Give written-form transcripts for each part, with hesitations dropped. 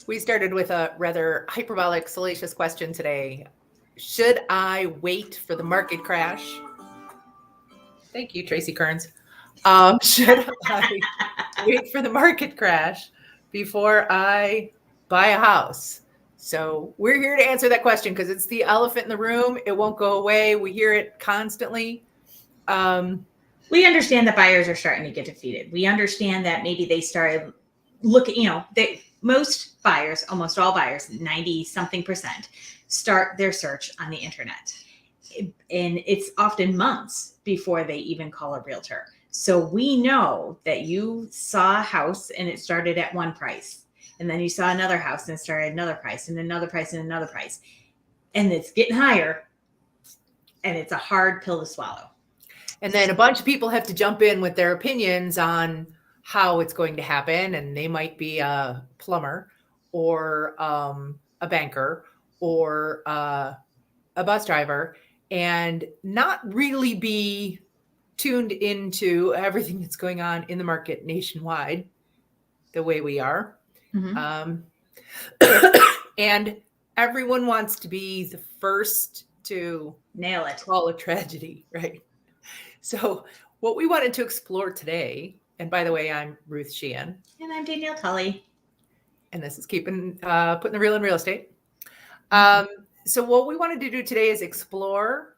We started with a rather hyperbolic, salacious question today. Should I wait for the market crash? Thank you, Tracy Kearns. Should I wait for the market crash before I buy a house? So we're here to answer that question because it's the elephant in the room. It won't go away. We hear it constantly. We understand that buyers are starting to get defeated. We understand that maybe they started looking, most buyers, almost all buyers, 90 something percent, start their search on the internet. And it's often months before they even call a realtor. So we know that you saw a house and it started at one price. And then you saw another house and it started at another price and another price and another price. And it's getting higher. And it's a hard pill to swallow. And then a bunch of people have to jump in with their opinions on how it's going to happen. And they might be a plumber or a banker or a bus driver and not really be tuned into everything that's going on in the market nationwide the way we are. Mm-hmm. And everyone wants to be the first to nail it, call a tragedy, right? So what we wanted to explore today, and by the way, I'm Ruth Sheehan. And I'm Danielle Tully. And this is Putting the Real in Real Estate. So what we wanted to do today is explore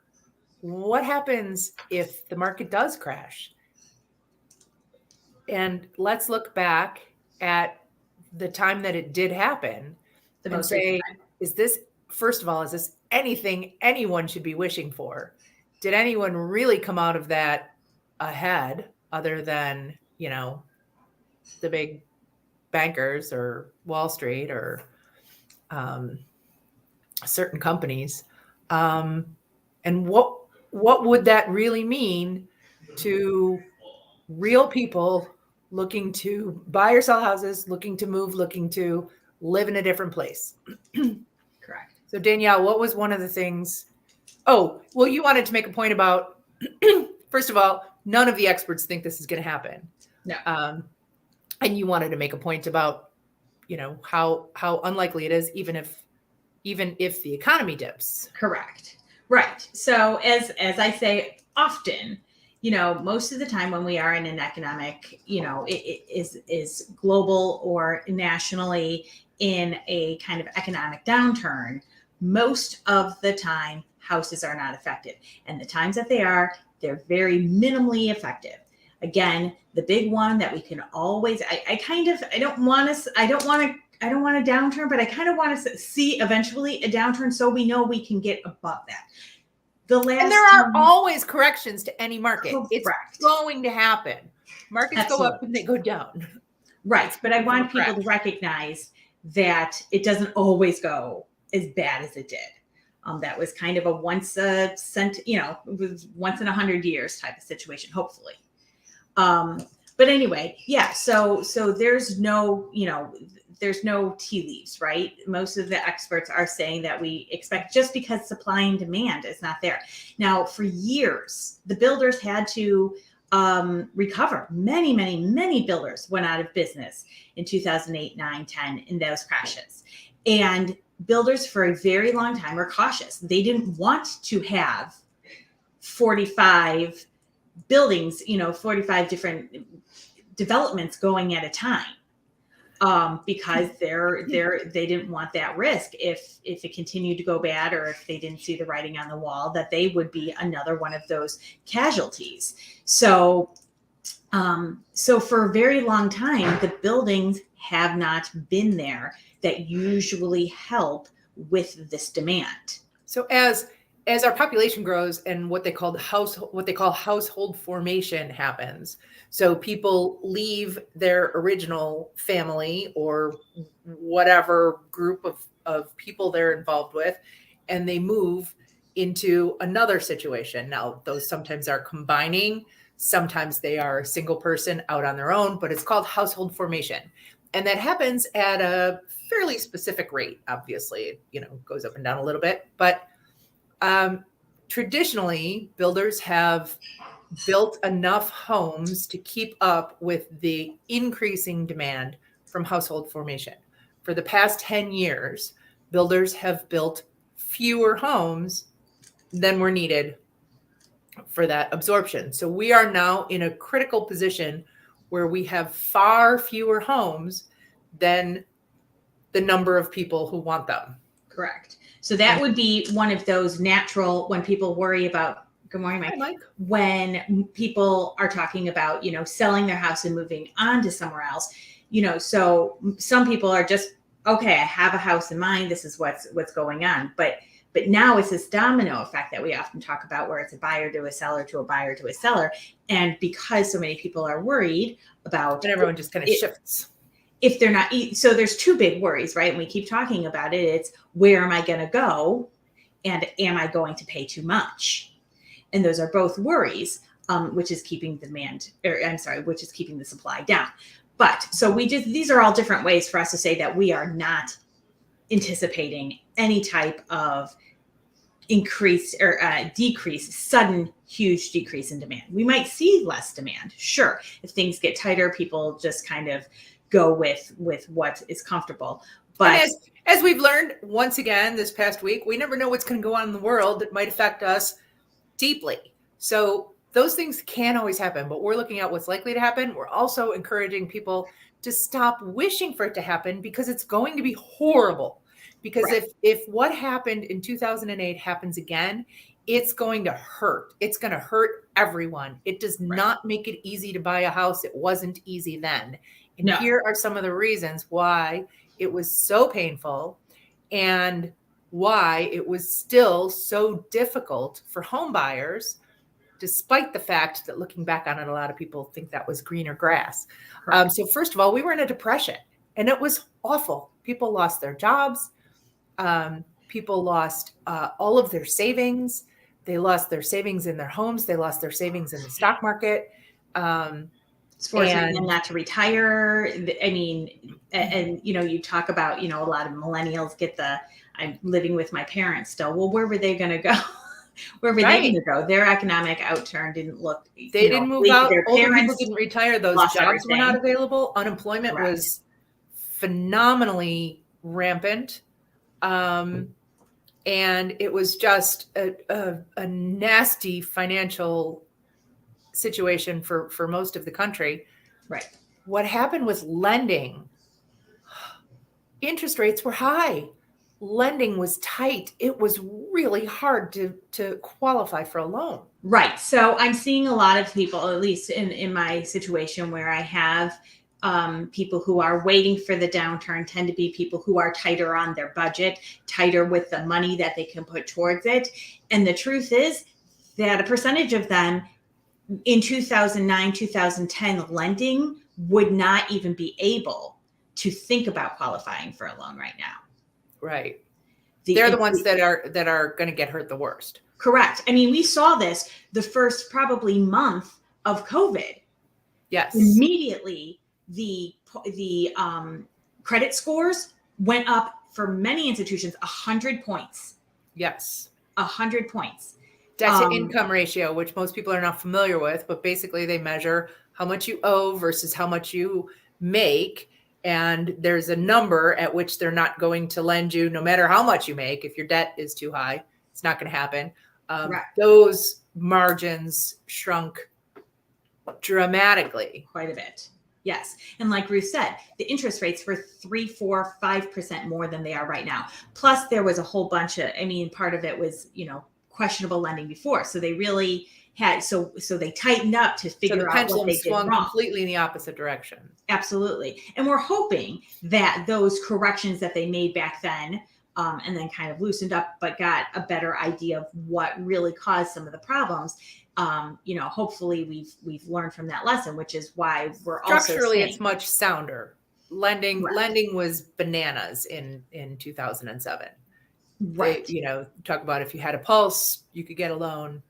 what happens if the market does crash. And let's look back at the time that it did happen and say, is this anything anyone should be wishing for? Did anyone really come out of that ahead other than, the big bankers or Wall Street or certain companies? And what would that really mean to real people looking to buy or sell houses, looking to move, looking to live in a different place? Correct. So Danielle, what was one of the things? Oh, well, you wanted to make a point about, first of all, none of the experts think this is going to happen. No. And you wanted to make a point about, how unlikely it is, even if the economy dips. Correct. Right. So as I say often, most of the time when we are in an economic, it is global or nationally in a kind of economic downturn, most of the time houses are not affected. And the times that they are, they're very minimally effective. Again, the big one that we can always, I don't want a downturn, but I kind of want to see eventually a downturn so we know we can get above that. And there are always corrections to any market. Correct. It's going to happen. Markets Absolutely. go up and they go down. Right. But I want people to recognize that it doesn't always go as bad as it did. That was kind of a once in 100 years type of situation, hopefully. But anyway, yeah. So there's no, there's no tea leaves, right? Most of the experts are saying that we expect, just because supply and demand is not there. Now, for years, the builders had to recover. Many builders went out of business in 2008, 9, 10 in those crashes. And builders for a very long time were cautious. They didn't want to have 45 buildings, 45 different developments going at a time. Because they didn't want that risk if it continued to go bad, or if they didn't see the writing on the wall, that they would be another one of those casualties. So for a very long time, the buildings have not been there that usually help with this demand. So as our population grows and what they call household formation happens, so people leave their original family or whatever group of people they're involved with, and they move into another situation. Now, those sometimes are combining, sometimes they are a single person out on their own, but it's called household formation. And that happens at a fairly specific rate. Obviously, it goes up and down a little bit, but traditionally, builders have built enough homes to keep up with the increasing demand from household formation. for the past 10 years, builders have built fewer homes than were needed for that absorption. So we are now in a critical position where we have far fewer homes than the number of people who want them. Correct. So that would be one of those natural, when people worry about, good morning, Mike. Hi, Mike. When people are talking about, selling their house and moving on to somewhere else, so some people are just, okay, I have a house in mind. This is what's going on. But now it's this domino effect that we often talk about, where it's a buyer to a seller to a buyer to a seller. And because so many people are worried about, And everyone just kind of shifts. If they're not, so there's two big worries, right? And we keep talking about it. It's, where am I going to go? And am I going to pay too much? And those are both worries, which is keeping which is keeping the supply down. But so these are all different ways for us to say that we are not anticipating any type of increase or sudden huge decrease in demand. We might see less demand. Sure. If things get tighter, people just kind of go with what is comfortable. But as we've learned once again this past week, we never know what's going to go on in the world that might affect us deeply. So those things can always happen, but we're looking at what's likely to happen. We're also encouraging people to stop wishing for it to happen, because it's going to be horrible. Because if what happened in 2008 happens again, it's going to hurt. It's going to hurt everyone. It does not make it easy to buy a house. It wasn't easy then. And here are some of the reasons why it was so painful and why it was still so difficult for home buyers, despite the fact that, looking back on it, a lot of people think that was greener grass. So first of all, we were in a depression, and it was awful. People lost their jobs. People lost all of their savings. They lost their savings in their homes. They lost their savings in the stock market. It's forcing them not to retire. I mean, and you talk about, a lot of millennials get I'm living with my parents still. Well, where were they going to go? Where were they going to go? Their economic outturn didn't look. They didn't move out. Their Older parents people didn't retire. Those jobs were not available. Unemployment was phenomenally rampant. And it was just a nasty financial situation for most of the country. Right. What happened with lending? Interest rates were high. Lending was tight. It was really hard to qualify for a loan. Right. So I'm seeing a lot of people, at least in my situation, where I have people who are waiting for the downturn, tend to be people who are tighter on their budget, tighter with the money that they can put towards it. And the truth is that a percentage of them in 2009, 2010 lending would not even be able to think about qualifying for a loan right now. Right. They're the ones that are going to get hurt the worst. Correct. I mean, we saw this the first probably month of COVID. Yes. Immediately, the credit scores went up for many institutions 100 points. Yes. 100 points. Debt to income ratio, which most people are not familiar with, but basically they measure how much you owe versus how much you make. And there's a number at which they're not going to lend you, no matter how much you make. If your debt is too high, it's not going to happen. Those margins shrunk dramatically. Quite a bit. Yes. And like Ruth said, the interest rates were 3, 4, 5% more than they are right now. Plus there was a whole bunch of, part of it was, questionable lending before. So they really had, so they tightened up to figure out what they did wrong. Completely in the opposite direction. Absolutely. And we're hoping that those corrections that they made back then, and then kind of loosened up, but got a better idea of what really caused some of the problems. Hopefully we've learned from that lesson, which is why we're also structurally it's much sounder. Lending was bananas in 2007. Right. They, talk about if you had a pulse, you could get a loan.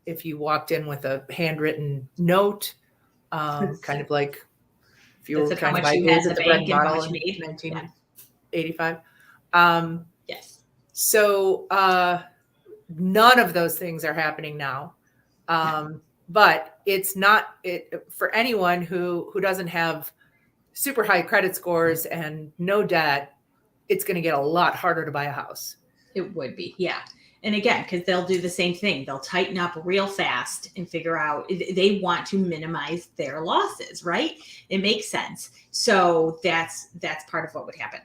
If you walked in with a handwritten note, kind of like if you were trying to buy goods at the bank bottle in 1985. Yes. So none of those things are happening now. But it's not for anyone who doesn't have super high credit scores and no debt, it's going to get a lot harder to buy a house. It would be, yeah. And again, because they'll do the same thing. They'll tighten up real fast and figure out they want to minimize their losses, right? It makes sense. So that's part of what would happen.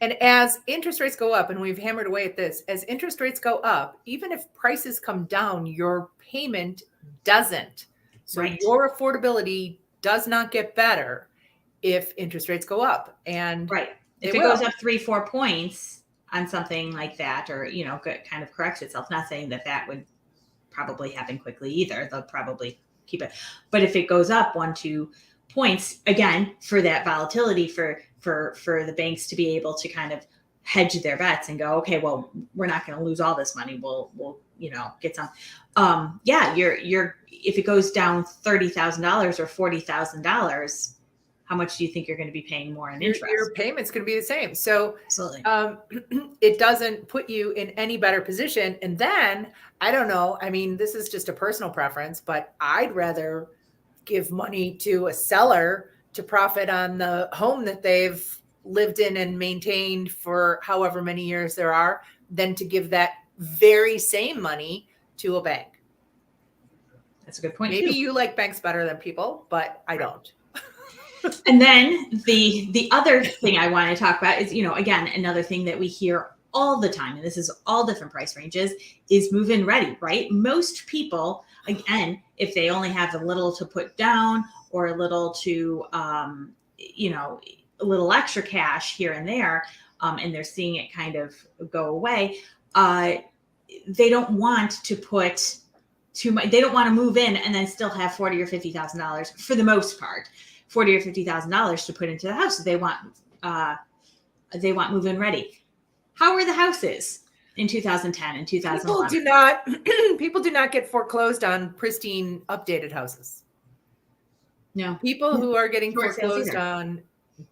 And as interest rates go up, and we've hammered away at this, as interest rates go up, even if prices come down, your payment doesn't. So Right. your affordability does not get better if interest rates go up. And Right. If it goes up 3-4 points on something like that, or, you know, kind of corrects itself, not saying that would probably happen quickly either. They'll probably keep it. But if it goes up 1-2 points, again, for that volatility, for the banks to be able to kind of hedge their bets and go, okay, well, we're not going to lose all this money. We'll, you know, get some. Yeah, you're if it goes down $30,000 or $40,000, how much do you think you're going to be paying more in interest? Your payment's going to be the same. So absolutely, it doesn't put you in any better position. And then I don't know. I mean, this is just a personal preference, but I'd rather give money to a seller to profit on the home that they've lived in and maintained for however many years there are than to give that very same money to a bank. That's a good point. Maybe too. You like banks better than people, but I don't. And then the other thing I want to talk about is, you know, again, another thing that we hear all the time, and this is all different price ranges, is move-in ready, right? Most people, again, if they only have a little to put down or a little to, you know, a little extra cash here and there, and they're seeing it kind of go away, they don't want to put too much. They don't want to move in and then still have $40,000 or $50,000 for the most part. $40,000 or $50,000 to put into the house. They want move-in ready. How are the houses in 2010 and 2011? People do not get foreclosed on pristine, updated houses. No. People who are getting foreclosed on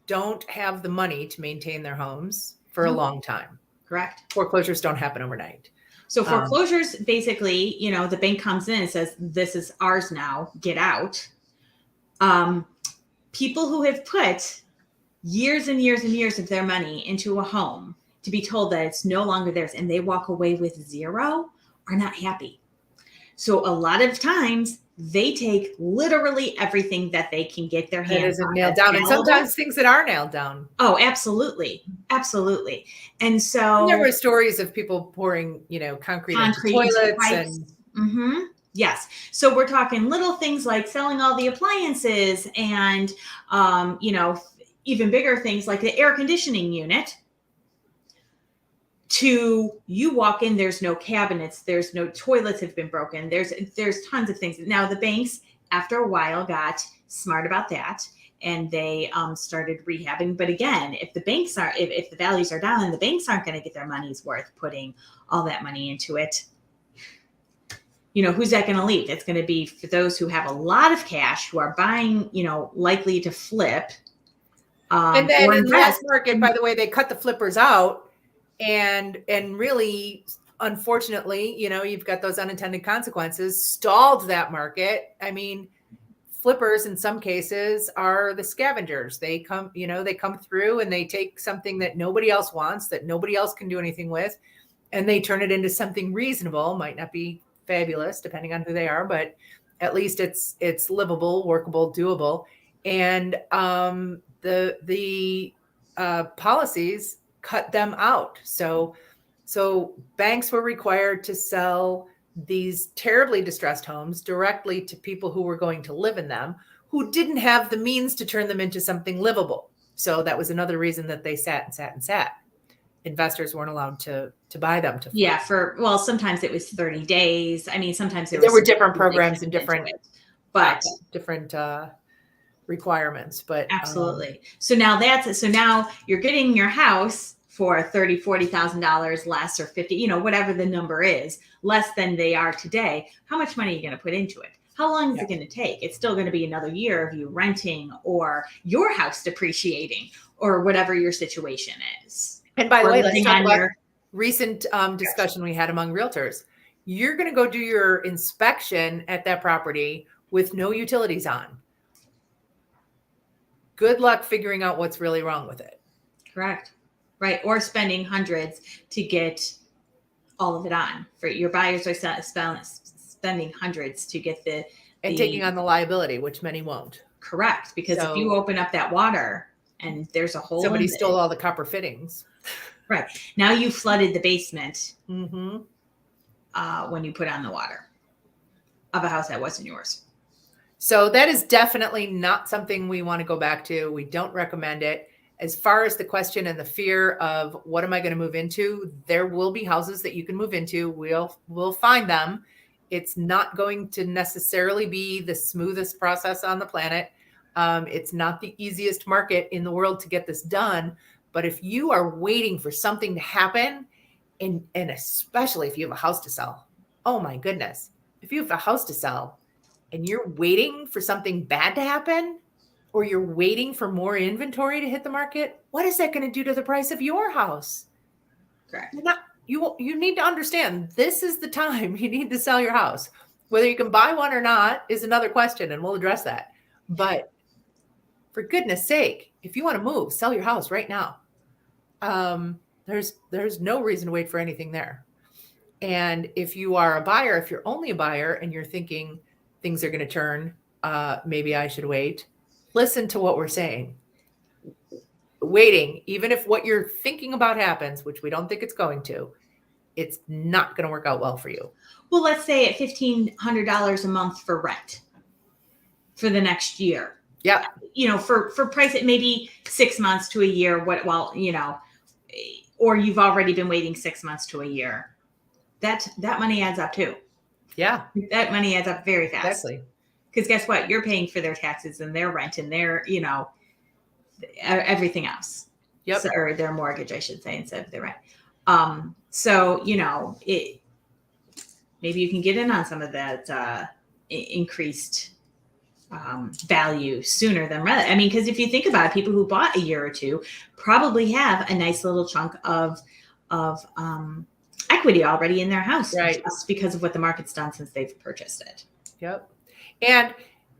don't have the money to maintain their homes for a long time. Correct. Foreclosures don't happen overnight. So foreclosures, basically, you know, the bank comes in and says, "This is ours now. Get out." People who have put years and years and years of their money into a home to be told that it's no longer theirs and they walk away with zero are not happy. So a lot of times they take literally everything that they can get their hands on. Nailed down. And sometimes things that are nailed down. Oh, absolutely. Absolutely. And so there were stories of people pouring, you know, concrete into toilets and yes. So we're talking little things like selling all the appliances and, you know, even bigger things like the air conditioning unit. To you walk in, there's no cabinets, there's no toilets have been broken. There's tons of things. Now the banks, after a while, got smart about that and they started rehabbing. But again, if the banks are, if the values are down and the banks aren't going to get their money's worth putting all that money into it, you know, who's that going to leave? It's going to be for those who have a lot of cash, who are buying, you know, likely to flip. And then in the last market, by the way, they cut the flippers out, and really, unfortunately, you know, you've got those unintended consequences, stalled that market. I mean, flippers in some cases are the scavengers. They come, you know, they come through and they take something that nobody else wants, that nobody else can do anything with, and they turn it into something reasonable. Might not be fabulous depending on who they are, but at least it's livable, workable, doable. And the policies cut them out. So banks were required to sell these terribly distressed homes directly to people who were going to live in them, who didn't have the means to turn them into something livable. So that was another reason that they sat. Investors weren't allowed to buy them. Sometimes it was 30 days. I mean, sometimes there were different programs and different requirements, but absolutely. So now you're getting your house for $30,000, $40,000 less, or 50, you know, whatever the number is, less than they are today. How much money are you going to put into it? How long is it going to take? It's still going to be another year of you renting or your house depreciating or whatever your situation is. And by the way, let's talk about recent discussion we had among realtors. You're going to go do your inspection at that property with no utilities on. good luck figuring out what's really wrong with it. Correct. Right. Or spending hundreds to get all of it on. For your buyers are spending hundreds to get and taking on the liability, which many won't. Correct. Because if you open up that water and there's a hole, somebody stole all the copper fittings. Right. Now you flooded the basement Mm-hmm. When you put on the water of a house that wasn't yours. So that is definitely not something we want to go back to. We don't recommend it. As far as the question and the fear of what am I going to move into, there will be houses that you can move into. We'll find them. It's not going to necessarily be the smoothest process on the planet. It's not the easiest market in the world to get this done. But if you are waiting for something to happen, and especially if you have a house to sell, oh my goodness, if you have a house to sell and you're waiting for something bad to happen, or you're waiting for more inventory to hit the market, what is that going to do to the price of your house? Correct. You need to understand this is the time you need to sell your house. Whether you can buy one or not is another question, and we'll address that. But for goodness sake, if you want to move, sell your house right now. There's no reason to wait for anything there. And if you are a buyer, if you're only a buyer and you're thinking things are going to turn, maybe I should wait. Listen to what we're saying. Waiting, even if what you're thinking about happens, which we don't think it's going to, it's not going to work out well for you. Well, let's say at $1,500 a month for rent for the next year. Yeah. For price, it may be 6 months to a year. Or you've already been waiting 6 months to a year. That money adds up too. Yeah. That money adds up very fast. Exactly. Because guess what? You're paying for their taxes and their rent and their, everything else. Yep. So, or their mortgage, I should say, instead of their rent. Maybe you can get in on some of that increased value sooner than rather. I mean, because if you think about it, people who bought a year or two probably have a nice little chunk of equity already in their house, right? Just because of what the market's done since they've purchased it. Yep. And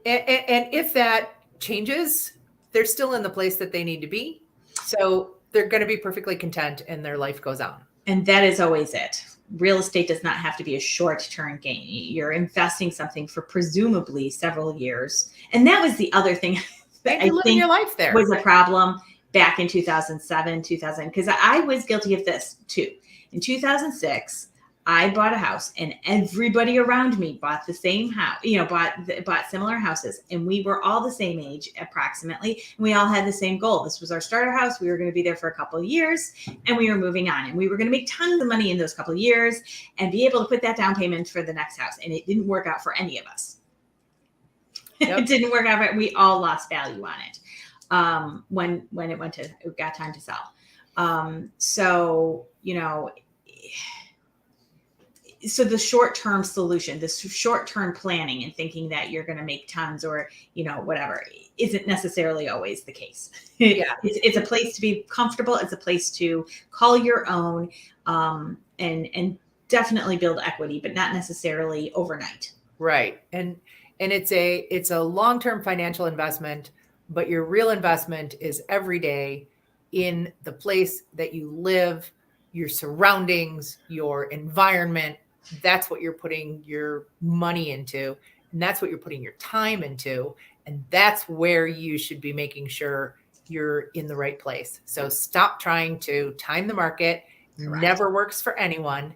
if that changes, they're still in the place that they need to be. So they're going to be perfectly content and their life goes on. And that is always it. Real estate does not have to be a short-term gain. You're investing something for presumably several years. And that was the other thing that I think your life there was a problem back in 2007, because I was guilty of this too. In 2006, I bought a house and everybody around me bought the same house, bought similar houses. And we were all the same age approximately. And we all had the same goal. This was our starter house. We were going to be there for a couple of years and we were moving on, and we were going to make tons of money in those couple of years and be able to put that down payment for the next house. And it didn't work out for any of us. Yep. It didn't work out. But we all lost value on it when it got time to sell. So the short-term solution, this short-term planning and thinking that you're going to make tons or, whatever, isn't necessarily always the case. Yeah. It's a place to be comfortable. It's a place to call your own, and definitely build equity, but not necessarily overnight. Right. And it's a long-term financial investment, but your real investment is every day in the place that you live, your surroundings, your environment. That's what you're putting your money into, and that's what you're putting your time into. And that's where you should be making sure you're in the right place. So stop trying to time the market. Correct. Never works for anyone.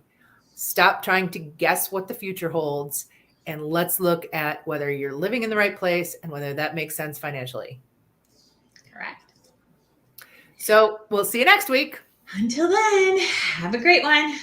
Stop trying to guess what the future holds. And let's look at whether you're living in the right place and whether that makes sense financially. Correct. So we'll see you next week. Until then, have a great one.